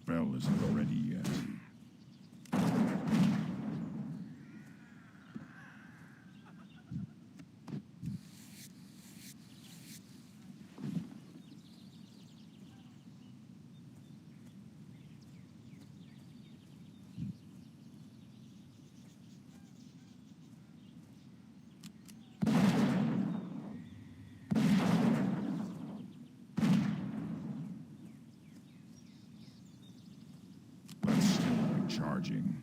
spell isn't ready yet. That's still recharging.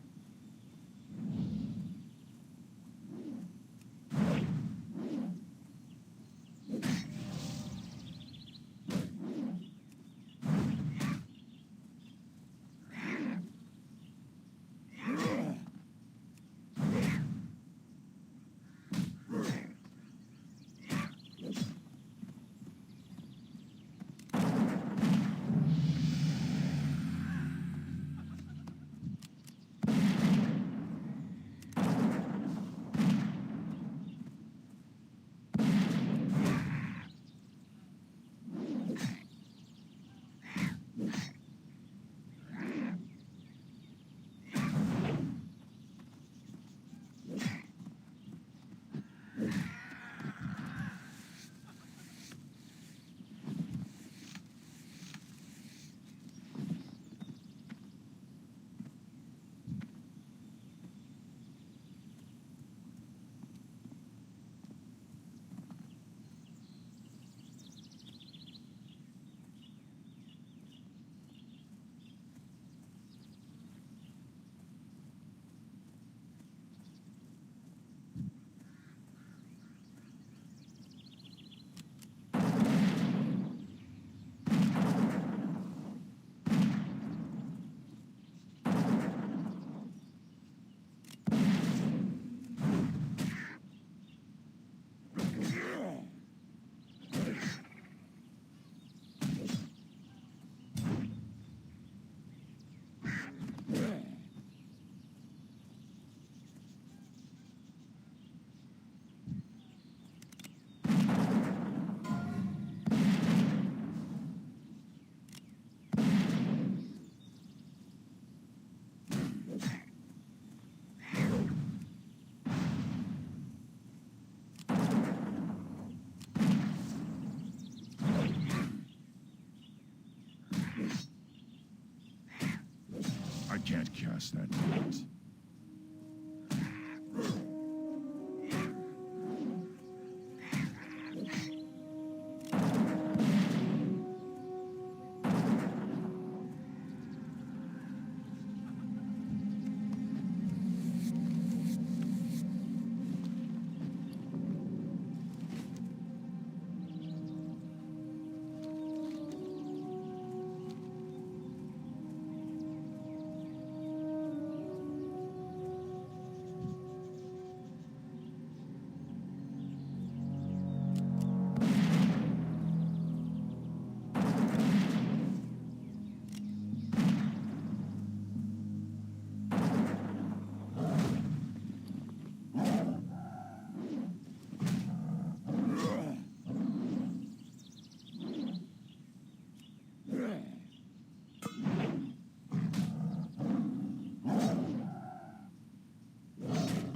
I can't cast that yet.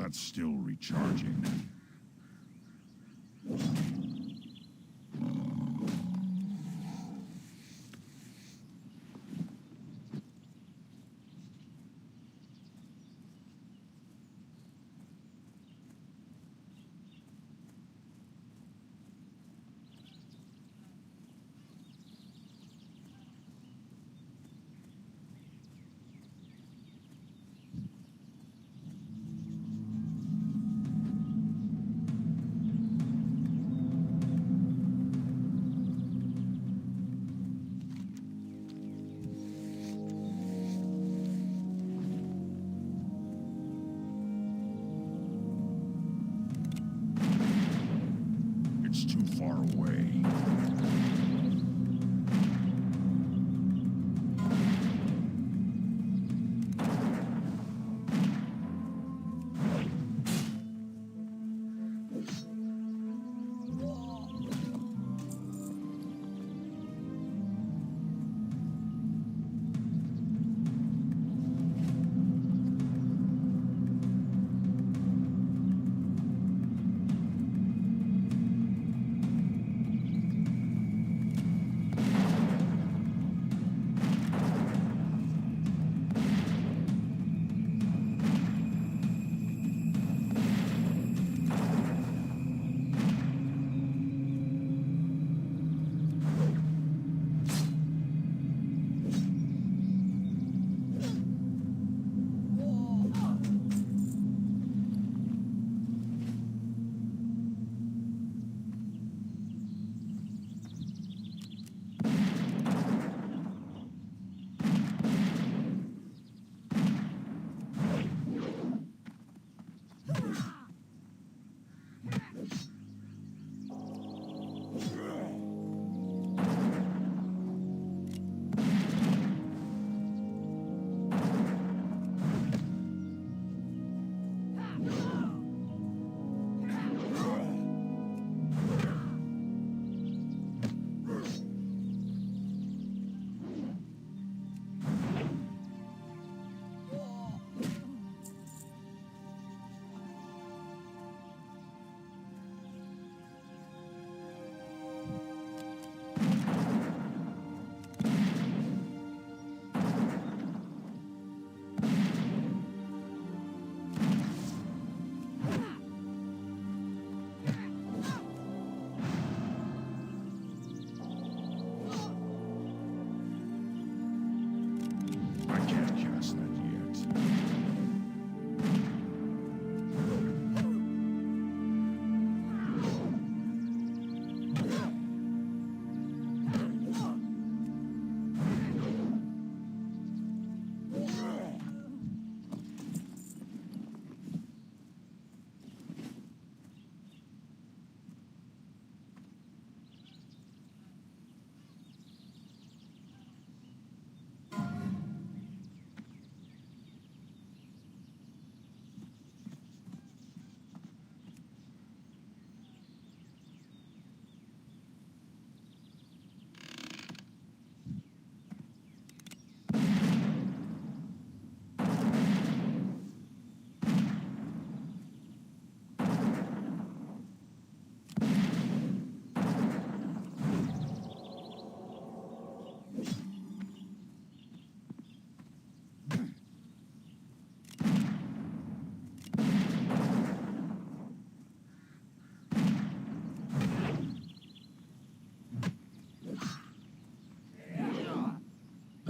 That's still recharging.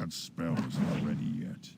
That spell isn't ready yet.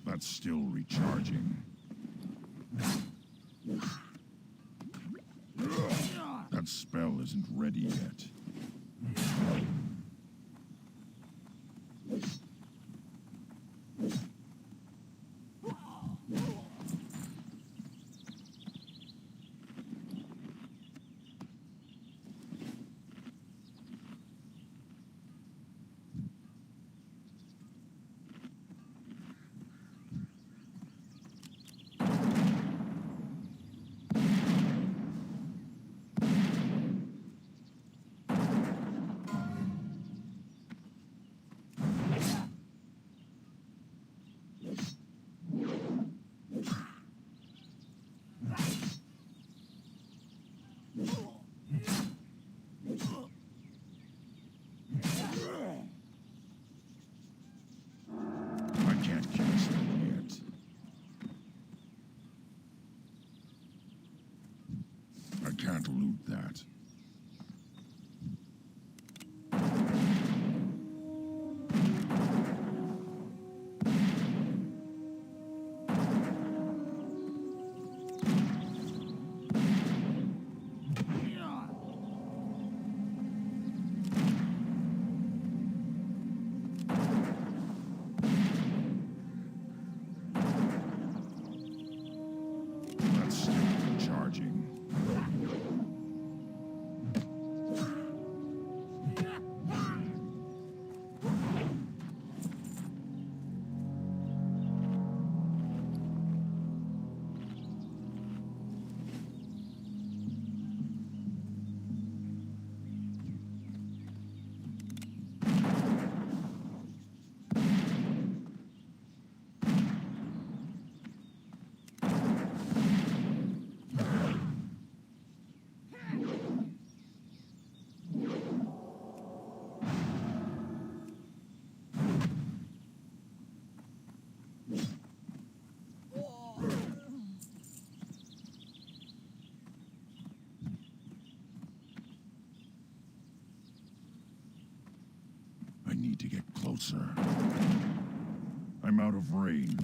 That's still recharging. That spell isn't ready yet. I can't cast that yet. I can't loot that. That's still recharging. I need to get closer. I'm out of range.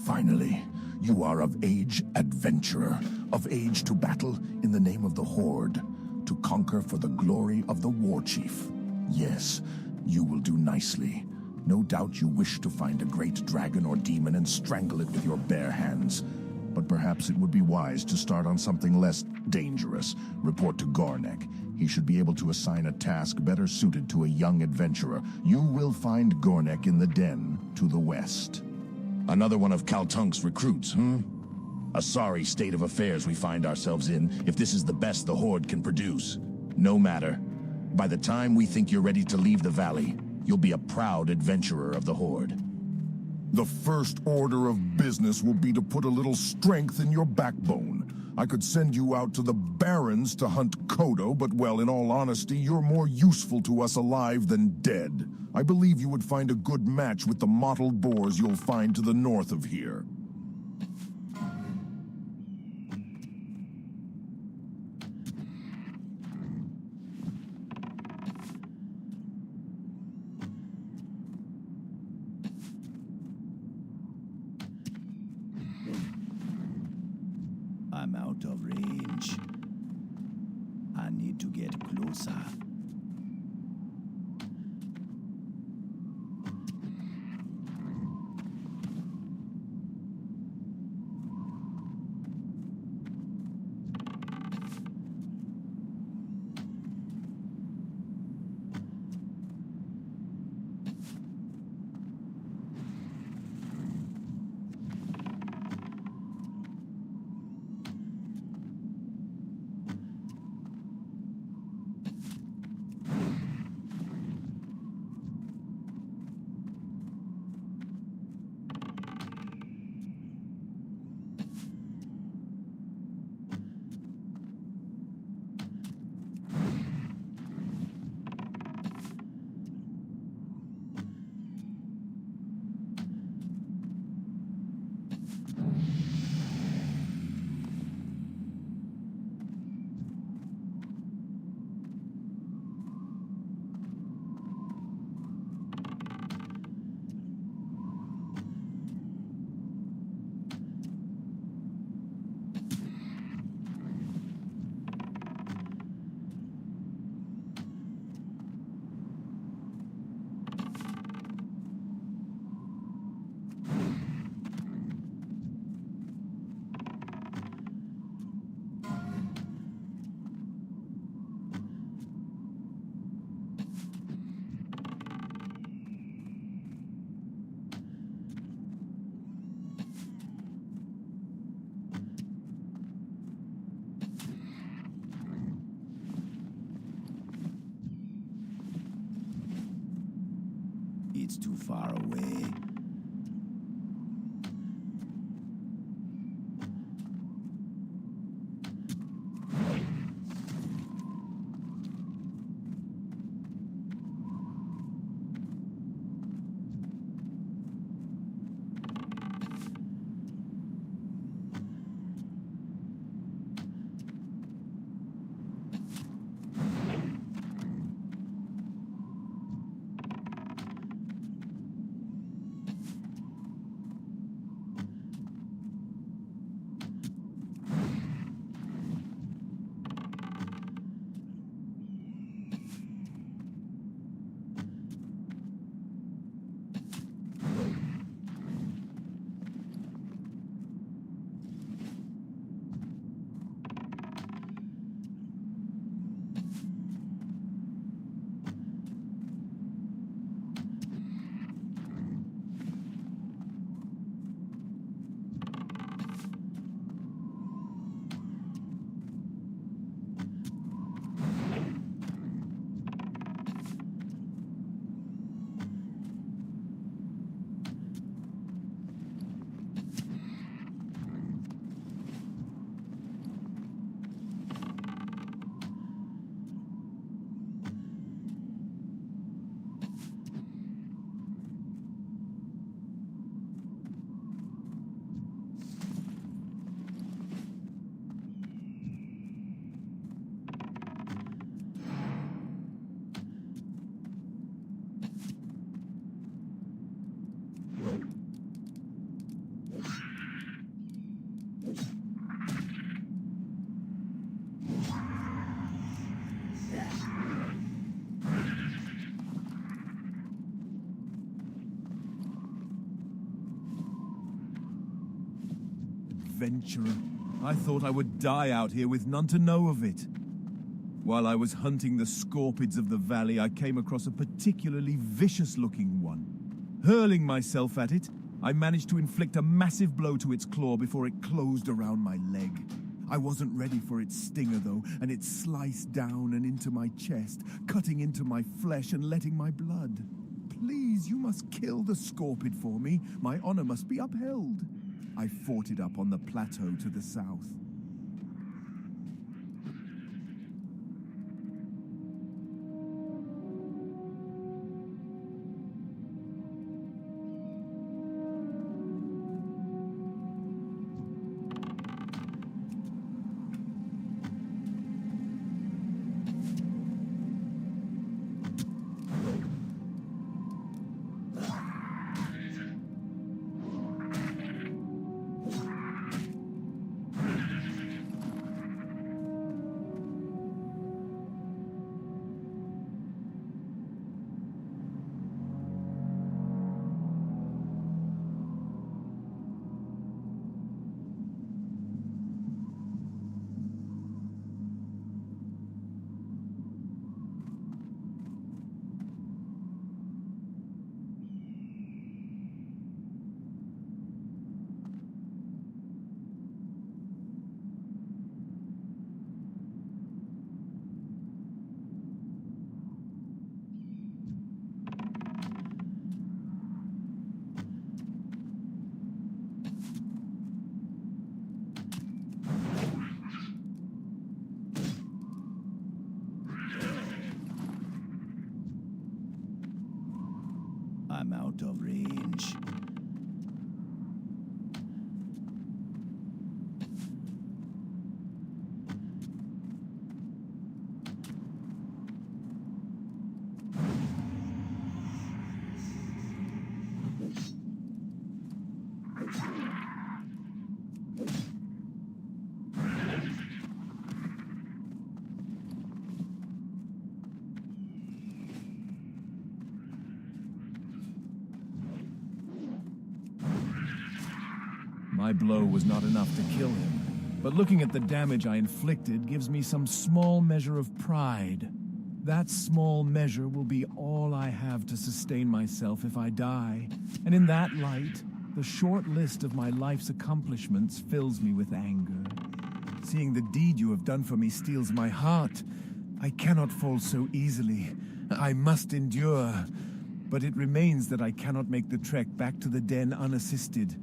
Finally, you are of age, adventurer, of age to battle in the name of the Horde, to conquer for the glory of the War Chief. Yes, you will do nicely. No doubt you wish to find a great dragon or demon and strangle it with your bare hands. But perhaps it would be wise to start on something less dangerous. Report to Gornek. He should be able to assign a task better suited to a young adventurer. You will find Gornek in the den to the west. Another one of Kaltunk's recruits, A sorry state of affairs we find ourselves in if this is the best the Horde can produce. No matter. By the time we think you're ready to leave the valley, you'll be a proud adventurer of the Horde. The first order of business will be to put a little strength in your backbone. I could send you out to the Barrens to hunt Kodo, but well, in all honesty, you're more useful to us alive than dead. I believe you would find a good match with the mottled boars you'll find to the north of here. I'm out of range. I need to get closer. It's too far away. adventurer. I thought I would die out here with none to know of it. While I was hunting the scorpids of the valley, I came across a particularly vicious-looking one. Hurling myself at it, I managed to inflict a massive blow to its claw before it closed around my leg. I wasn't ready for its stinger, though, and it sliced down and into my chest, cutting into my flesh and letting my blood. Please, you must kill the scorpid for me. My honor must be upheld. I fought it up on the plateau to the south. I'm out of range. My blow was not enough to kill him, but looking at the damage I inflicted gives me some small measure of pride. That small measure will be all I have to sustain myself if I die, and in that light, the short list of my life's accomplishments fills me with anger. Seeing the deed you have done for me steals my heart. I cannot fall so easily. I must endure. But it remains that I cannot make the trek back to the den unassisted.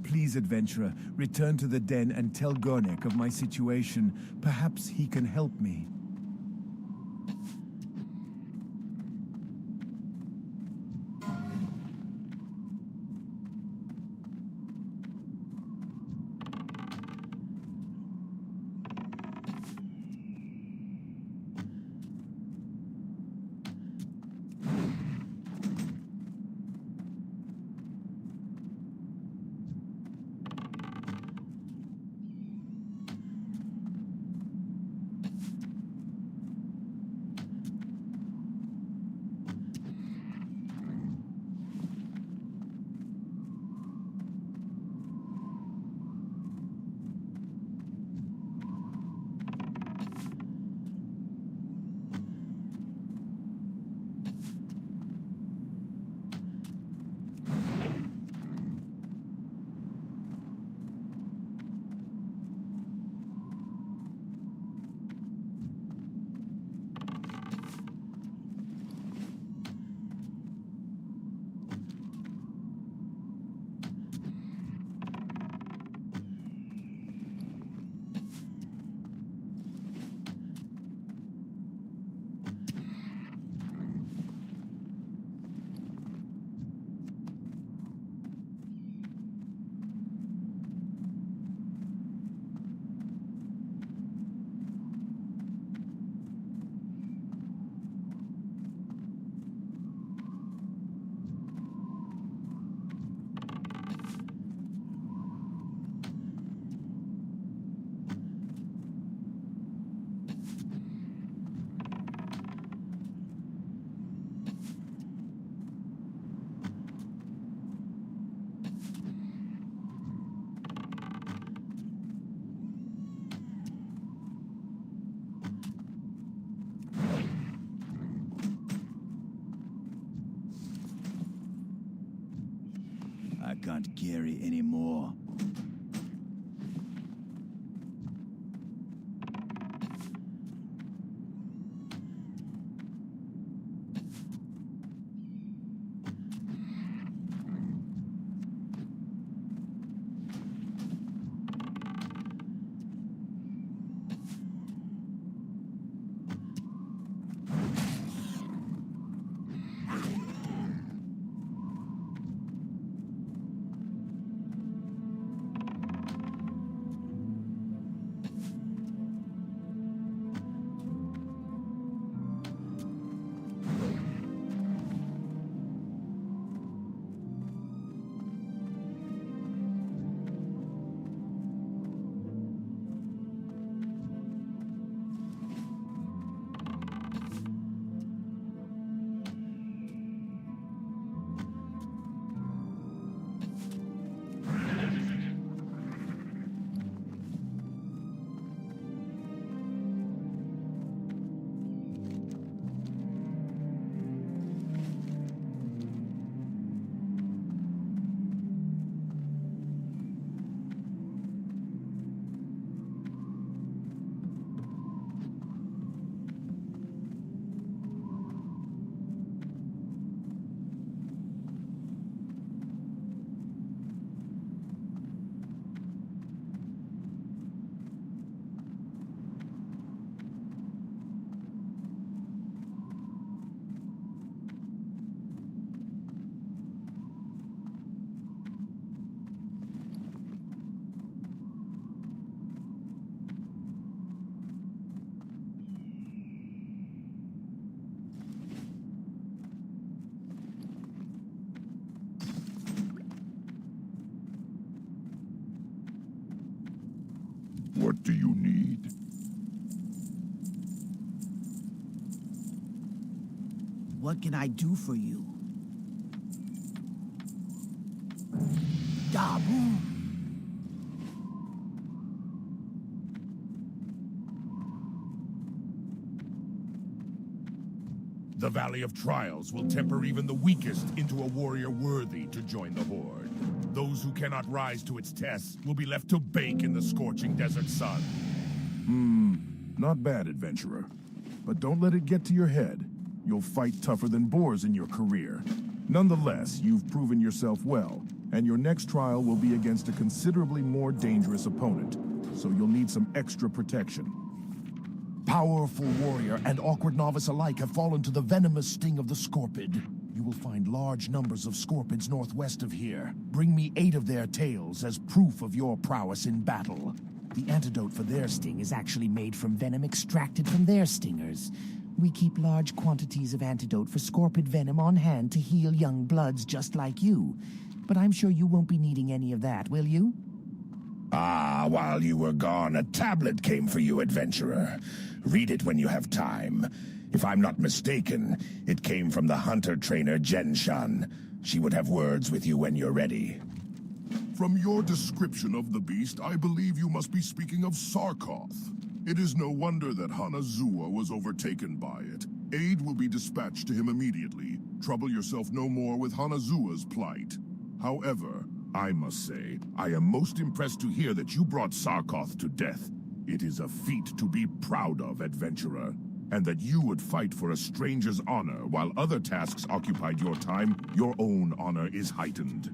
Please, adventurer, return to the den and tell Gornek of my situation. Perhaps he can help me. can't carry anymore. What do you need? What can I do for you? Dabu! The Valley of Trials will temper even the weakest into a warrior worthy to join the Horde. Those who cannot rise to its tests will be left to bake in the scorching desert sun. Not bad, adventurer. But don't let it get to your head. You'll fight tougher than boars in your career. Nonetheless, you've proven yourself well, and your next trial will be against a considerably more dangerous opponent, so you'll need some extra protection. Powerful warrior and awkward novice alike have fallen to the venomous sting of the scorpid. You will find large numbers of scorpids northwest of here. Bring me 8 of their tails as proof of your prowess in battle. The antidote for their sting is actually made from venom extracted from their stingers. We keep large quantities of antidote for scorpid venom on hand to heal young bloods just like you. But I'm sure you won't be needing any of that, will you? Ah, while you were gone, a tablet came for you, adventurer. Read it when you have time. If I'm not mistaken, it came from the hunter-trainer Genshan. She would have words with you when you're ready. From your description of the beast, I believe you must be speaking of Sarkoth. It is no wonder that Hanazuwa was overtaken by it. Aid will be dispatched to him immediately. Trouble yourself no more with Hanazuwa's plight. However, I must say, I am most impressed to hear that you brought Sarkoth to death. It is a feat to be proud of, adventurer. And that you would fight for a stranger's honor while other tasks occupied your time, your own honor is heightened.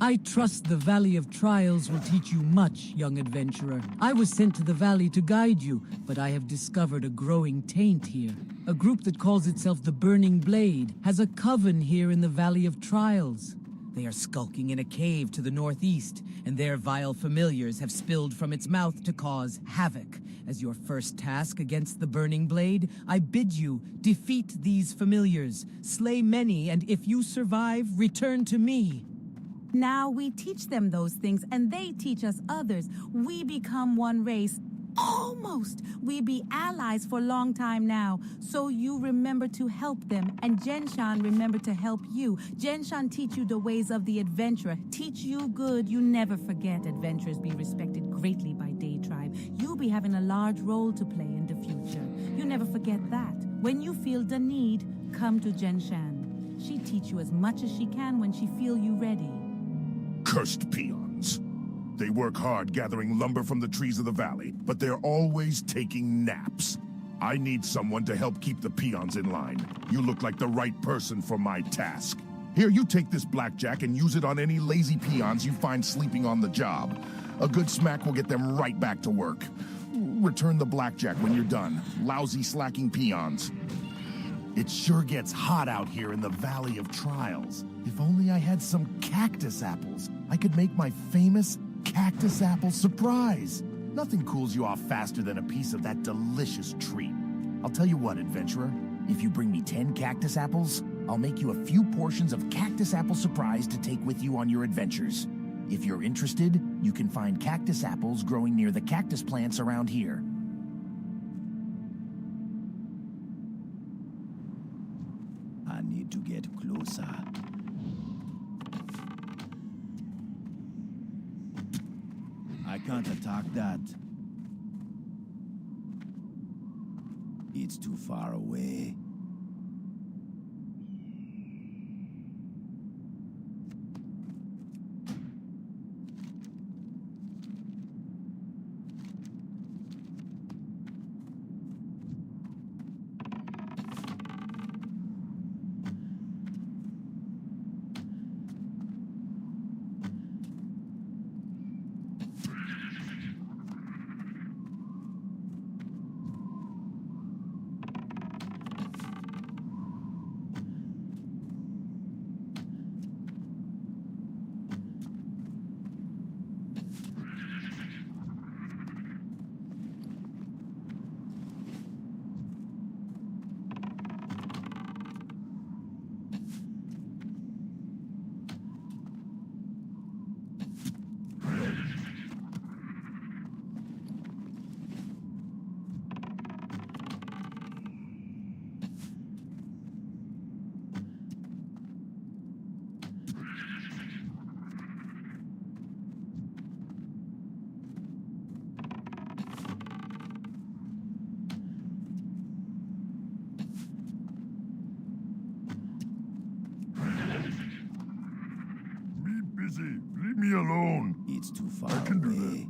I trust the Valley of Trials will teach you much, young adventurer. I was sent to the valley to guide you, but I have discovered a growing taint here. A group that calls itself the Burning Blade has a coven here in the Valley of Trials. They are skulking in a cave to the northeast, and their vile familiars have spilled from its mouth to cause havoc. As your first task against the Burning Blade, I bid you defeat these familiars, slay many, and if you survive, return to me. Now we teach them those things, and they teach us others. We become one race. Almost. We be allies for a long time now. So you remember to help them, and Genshan remember to help you. Genshan teach you the ways of the adventurer. Teach you good. You never forget adventurers be respected greatly by Day Tribe. You be having a large role to play in the future. You never forget that. When you feel the need, come to Genshan. She teach you as much as she can when she feel you ready. cursed peons. They work hard gathering lumber from the trees of the valley, but they're always taking naps. I need someone to help keep the peons in line. You look like the right person for my task. Here, you take this blackjack and use it on any lazy peons you find sleeping on the job. A good smack will get them right back to work. Return the blackjack when you're done. Lousy, slacking peons. It sure gets hot out here in the Valley of Trials. If only I had some cactus apples, I could make my famous cactus apple surprise. Nothing cools you off faster than a piece of that delicious treat. I'll tell you what, adventurer. If you bring me 10 cactus apples, I'll make you a few portions of cactus apple surprise to take with you on your adventures. If you're interested, you can find cactus apples growing near the cactus plants around here. I need to get closer. I can't attack that. It's too far away. Leave me alone. It's too far I can do that. away.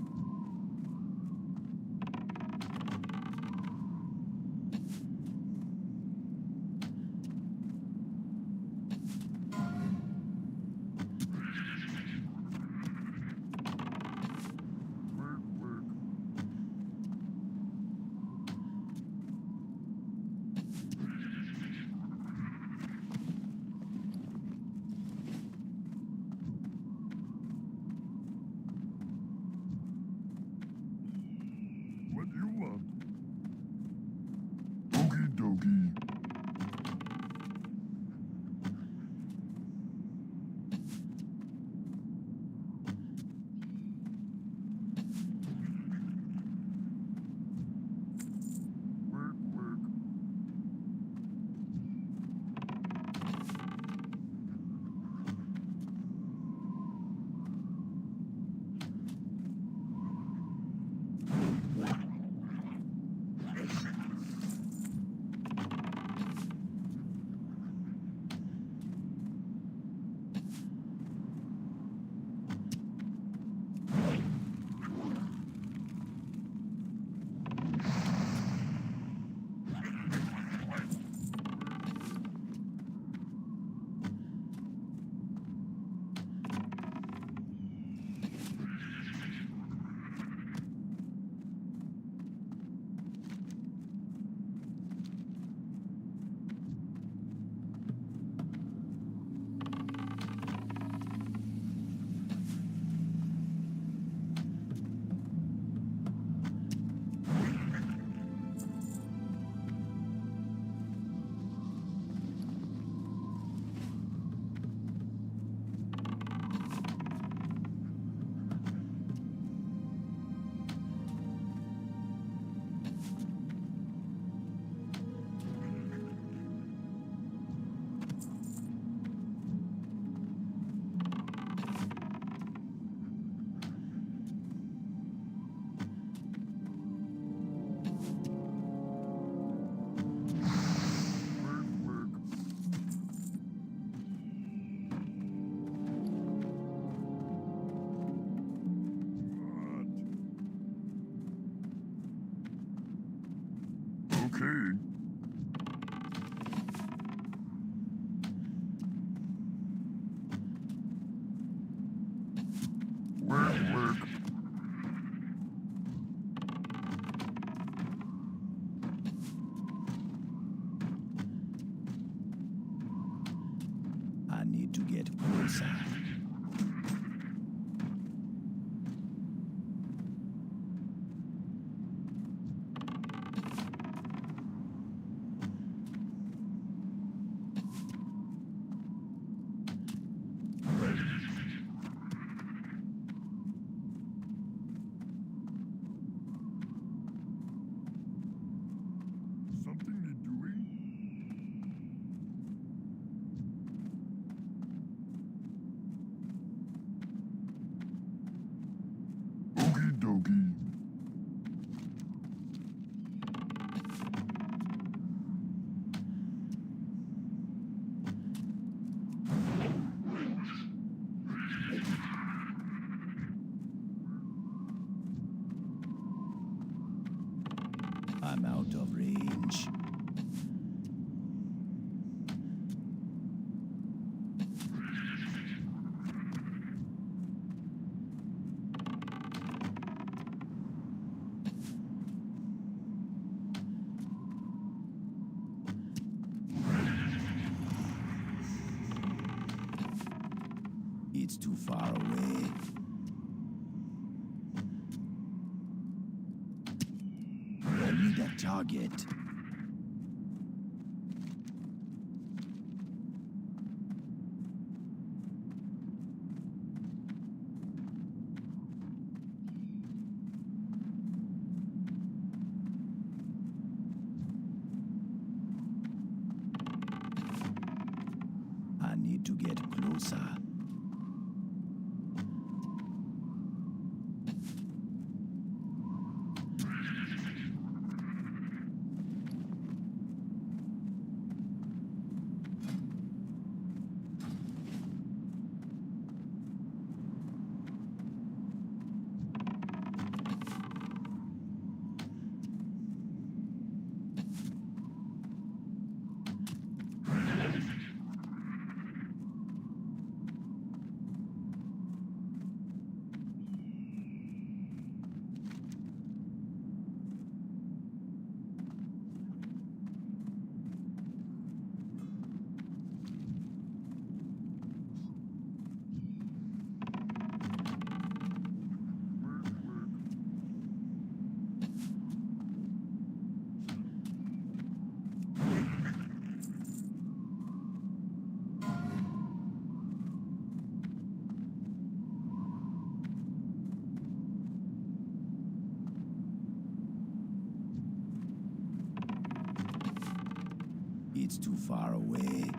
I need to get closer. Something need doing? Okie dokie. I'm out of range. It's too far away. I need a target. I need to get closer. It's too far away.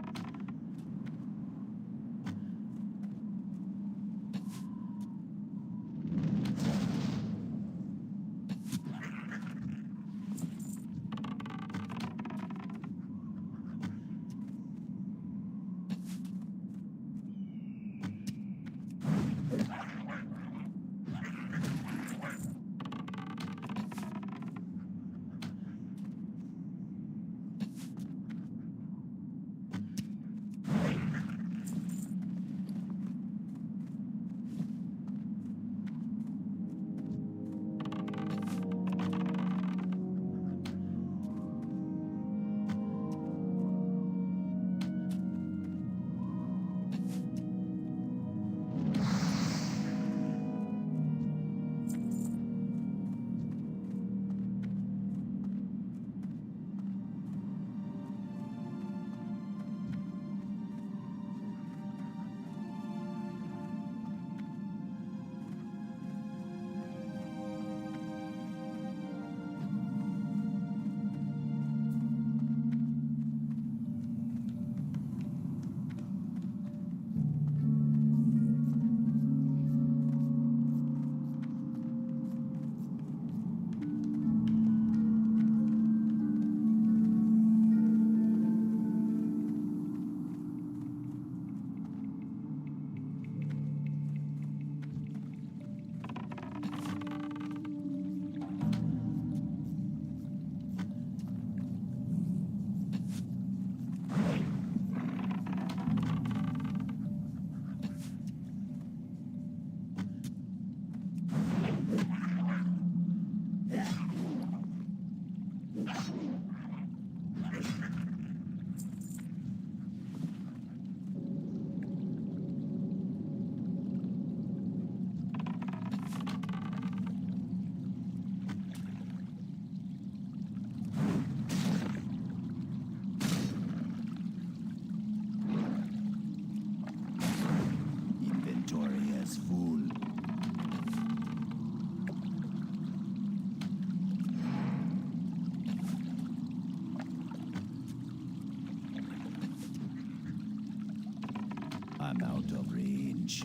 I'm out of range.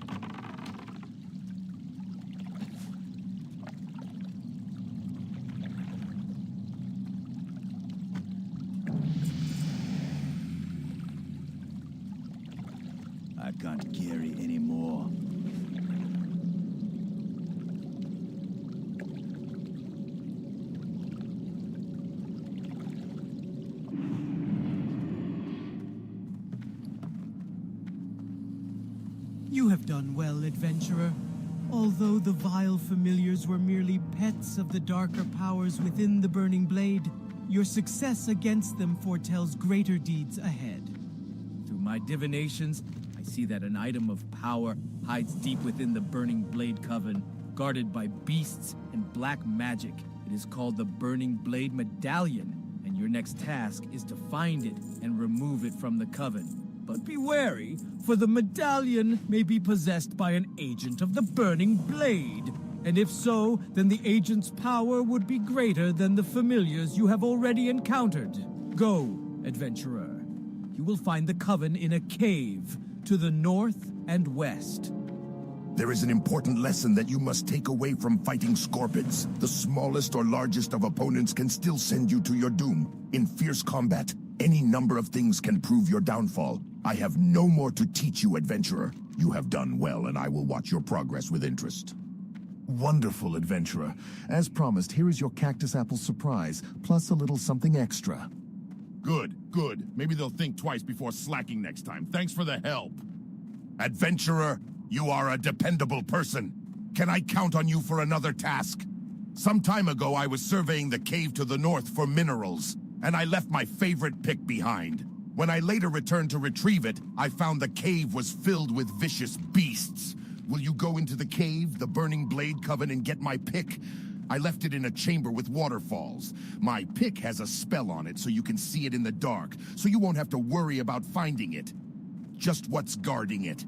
I can't carry anymore. You have done well, adventurer. Although the vile familiars were merely pets of the darker powers within the Burning Blade, your success against them foretells greater deeds ahead. Through my divinations, I see that an item of power hides deep within the Burning Blade Coven, guarded by beasts and black magic. It is called the Burning Blade Medallion, and your next task is to find it and remove it from the Coven. But be wary, for the medallion may be possessed by an agent of the Burning Blade. And if so, then the agent's power would be greater than the familiars you have already encountered. Go, adventurer. You will find the Coven in a cave to the north and west. There is an important lesson that you must take away from fighting Scorpids. The smallest or largest of opponents can still send you to your doom. In fierce combat, any number of things can prove your downfall. I have no more to teach you, adventurer. You have done well, and I will watch your progress with interest. Wonderful, adventurer. As promised, here is your cactus apple surprise, plus a little something extra. Good, good. Maybe they'll think twice before slacking next time. Thanks for the help. Adventurer, you are a dependable person. Can I count on you for another task? Some time ago, I was surveying the cave to the north for minerals, and I left my favorite pick behind. When I later returned to retrieve it, I found the cave was filled with vicious beasts. Will you go into the cave, the Burning Blade Coven, and get my pick? I left it in a chamber with waterfalls. My pick has a spell on it so you can see it in the dark, so you won't have to worry about finding it. Just what's guarding it.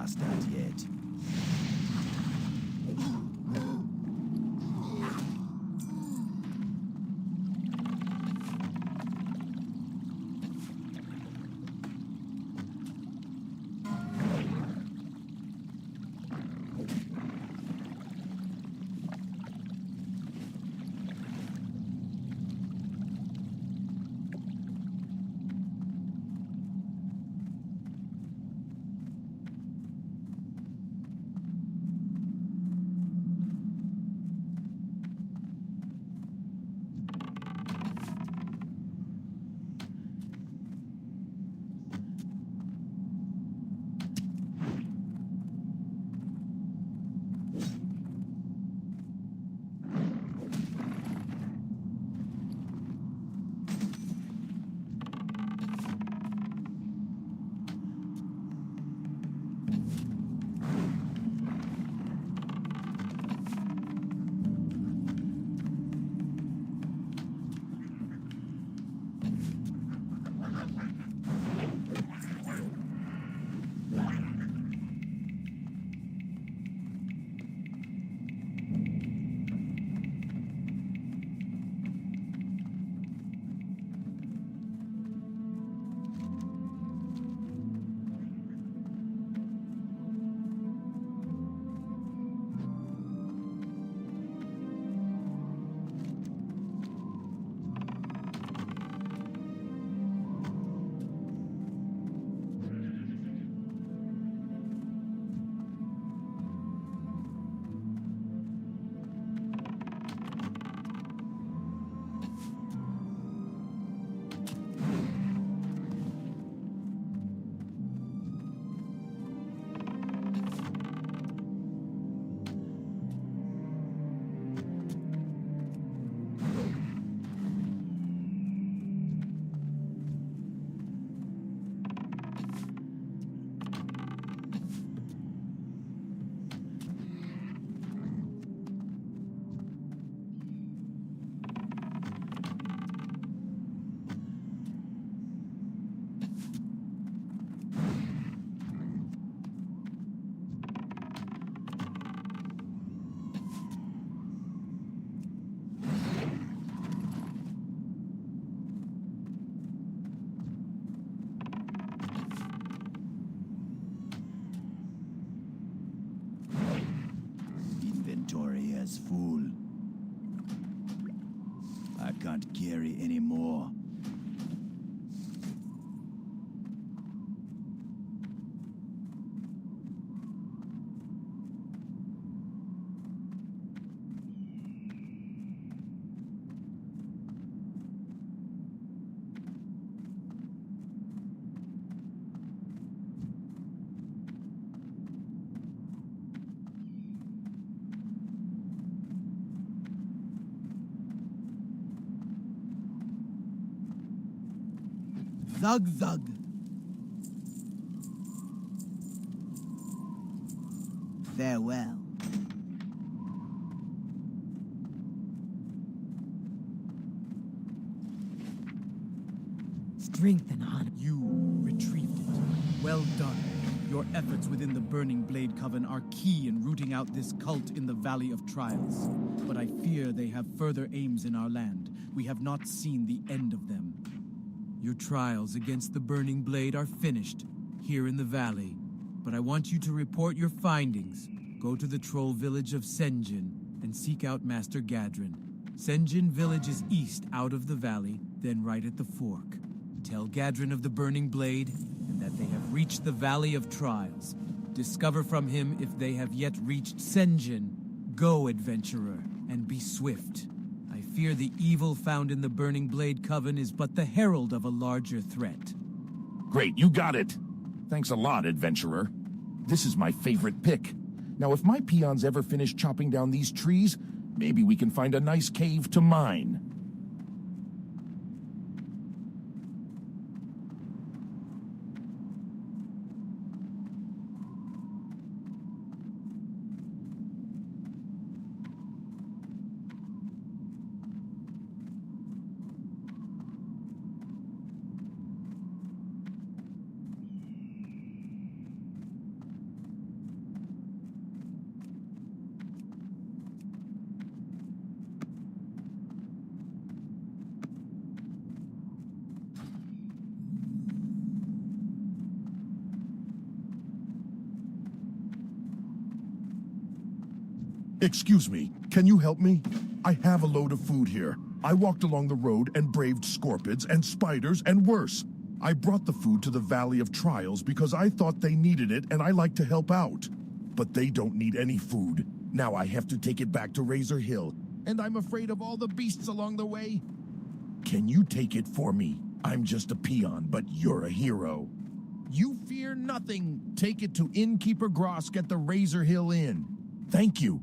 past that yet. Inventory is full. I can't carry any more. Zug zug. Farewell. Strength and honor. You retrieved it. Well done. Your efforts within the Burning Blade Coven are key in rooting out this cult in the Valley of Trials. But I fear they have further aims in our land. We have not seen the end of them. Your trials against the Burning Blade are finished, here in the valley. But I want you to report your findings. Go to the troll village of Senjin and seek out Master Gadrin. Senjin village is east out of the valley, then right at the fork. Tell Gadrin of the Burning Blade, and that they have reached the Valley of Trials. Discover from him if they have yet reached Senjin. Go, adventurer, and be swift. I fear the evil found in the Burning Blade Coven is but the herald of a larger threat. Great, you got it. Thanks a lot, adventurer. This is my favorite pick. Now, if my peons ever finish chopping down these trees, maybe we can find a nice cave to mine. Excuse me, can you help me? I have a load of food here. I walked along the road and braved scorpids and spiders and worse. I brought the food to the Valley of Trials because I thought they needed it and I like to help out. But they don't need any food. Now I have to take it back to Razor Hill, and I'm afraid of all the beasts along the way. Can you take it for me? I'm just a peon, but you're a hero. You fear nothing. Take it to Innkeeper Grosk at the Razor Hill Inn. Thank you.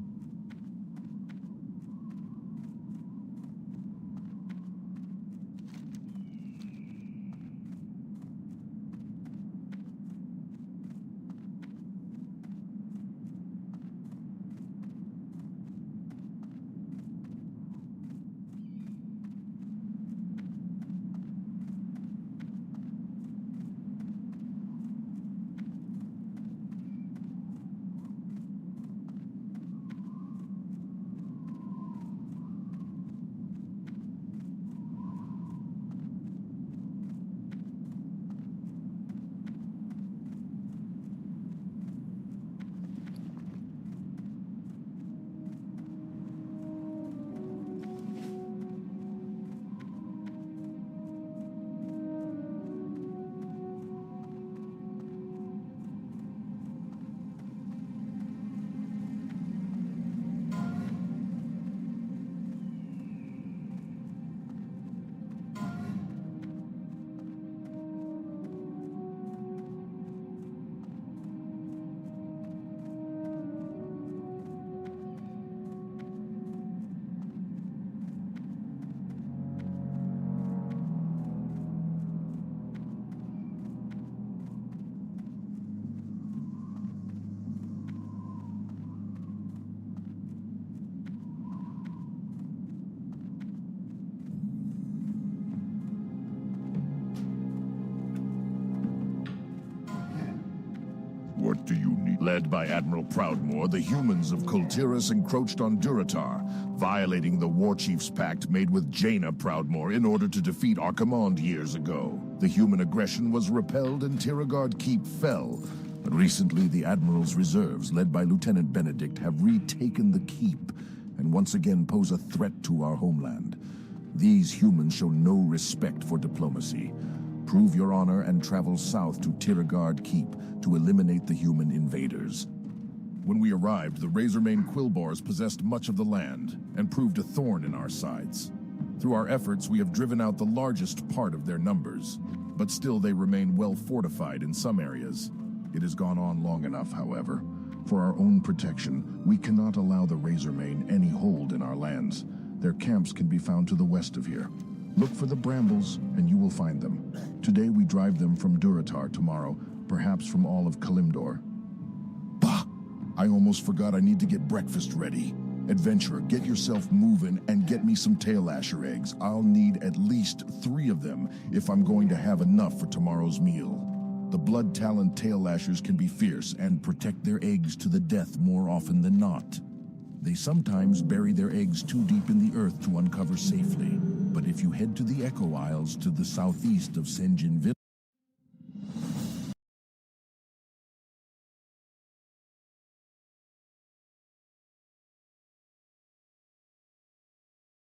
What do you need? Led by Admiral Proudmoore, the humans of Kultiris encroached on Durotar, violating the Warchief's pact made with Jaina Proudmoore in order to defeat Archimonde years ago. The human aggression was repelled and Tiragard Keep fell, but recently the Admiral's reserves, led by Lieutenant Benedict, have retaken the Keep and once again pose a threat to our homeland. These humans show no respect for diplomacy. Prove your honor and travel south to Tiragard Keep to eliminate the human invaders. When we arrived, the Razormane Quillbars possessed much of the land and proved a thorn in our sides. Through our efforts, we have driven out the largest part of their numbers, but still they remain well fortified in some areas. It has gone on long enough, however. For our own protection, we cannot allow the Razormane any hold in our lands. Their camps can be found to the west of here. Look for the brambles, and you will find them. Today we drive them from Durotar, tomorrow, perhaps from all of Kalimdor. Bah! I almost forgot I need to get breakfast ready. Adventurer, get yourself moving and get me some tail asher eggs. I'll need at least 3 of them if I'm going to have enough for tomorrow's meal. The blood-taloned tail lashers can be fierce and protect their eggs to the death more often than not. They sometimes bury their eggs too deep in the earth to uncover safely. But if you head to the Echo Isles to the southeast of Senjin Village,